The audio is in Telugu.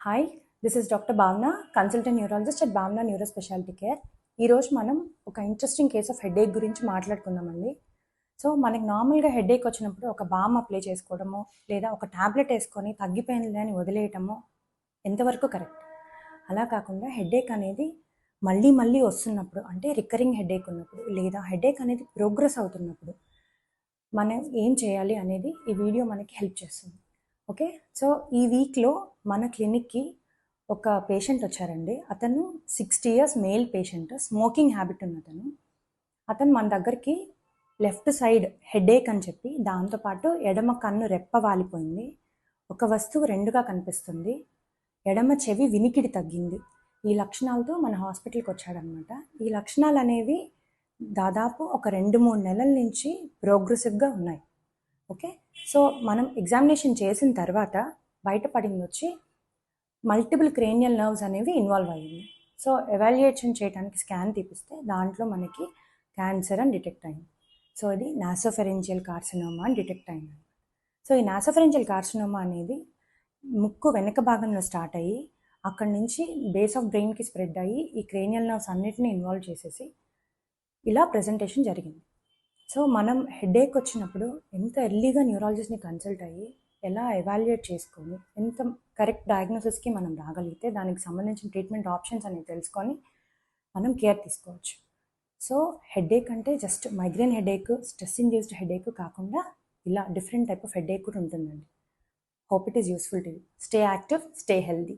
హాయ్, దిస్ ఇస్ డాక్టర్ భావన, కన్సల్టెంట్ న్యూరాలజిస్ట్ అట్ భావన న్యూరో స్పెషాలిటీ కేర్. ఈరోజు మనం ఒక ఇంట్రెస్టింగ్ కేస్ ఆఫ్ హెడేక్ గురించి మాట్లాడుకుందామండి. సో మనకి నార్మల్గా హెడేక్ వచ్చినప్పుడు ఒక బామ్ అప్లై చేసుకోవడము లేదా ఒక ట్యాబ్లెట్ వేసుకొని తగ్గిపోయింది అని వదిలేయటము ఎంతవరకు కరెక్ట్? అలా కాకుండా హెడేక్ అనేది మళ్ళీ మళ్ళీ వస్తున్నప్పుడు, అంటే రికరింగ్ హెడేక్ ఉన్నప్పుడు లేదా హెడేక్ అనేది ప్రోగ్రెస్ అవుతున్నప్పుడు మనం ఏం చేయాలి అనేది ఈ వీడియో మనకి హెల్ప్ చేస్తుంది. ఓకే, సో ఈ వీక్లో మన క్లినిక్కి ఒక పేషెంట్ వచ్చారండి. అతను 60 years male patient, smoking habit ఉన్నతను. అతను మన దగ్గరికి లెఫ్ట్ సైడ్ హెడేక్ అని చెప్పి, దాంతోపాటు ఎడమ కన్ను రెప్ప వాలిపోయింది, ఒక వస్తువు రెండుగా కనిపిస్తుంది, ఎడమ చెవి వినికిడి తగ్గింది, ఈ లక్షణాలతో మన హాస్పిటల్కి వచ్చాడనమాట. ఈ లక్షణాలు అనేవి దాదాపు ఒక 2-3 నెలల నుంచి ప్రోగ్రెసివ్గా ఉన్నాయి. ఓకే, సో మనం ఎగ్జామినేషన్ చేసిన తర్వాత బయటపడింది వచ్చి మల్టిపుల్ క్రేనియల్ నర్వ్స్ అనేవి ఇన్వాల్వ్ అయ్యింది. సో ఎవాల్యుయేషన్ చేయడానికి స్కాన్ తీపిస్తే దాంట్లో మనకి క్యాన్సర్ అని డిటెక్ట్ అయింది. సో ఇది నాసోఫెరెంజియల్ కార్సినోమా అని డిటెక్ట్ అయింది. సో ఈ నాసోఫెరెంజియల్ కార్సినోమా అనేది ముక్కు వెనక భాగంలో స్టార్ట్ అయ్యి అక్కడి నుంచి బేస్ ఆఫ్ బ్రెయిన్కి స్ప్రెడ్ అయ్యి ఈ క్రేనియల్ నర్వ్స్ అన్నిటిని ఇన్వాల్వ్ చేసేసి ఇలా ప్రజెంటేషన్ జరిగింది. సో మనం హెడేక్ వచ్చినప్పుడు ఎంత ఎర్లీగా న్యూరాలజిస్ట్ని కన్సల్ట్ అయ్యి ఎలా ఎవాల్యుయేట్ చేసుకొని ఎంత కరెక్ట్ డయాగ్నోసిస్కి మనం రాగలిగితే దానికి సంబంధించిన ట్రీట్మెంట్ ఆప్షన్స్ అనేవి తెలుసుకొని మనం కేర్ తీసుకోవచ్చు. సో హెడేక్ అంటే just migraine headache, stress induced headache కాకుండా ఇలా డిఫరెంట్ టైప్ ఆఫ్ హెడేక్ కూడా ఉంటుందండి. Hope it is useful to you. Stay active, stay healthy.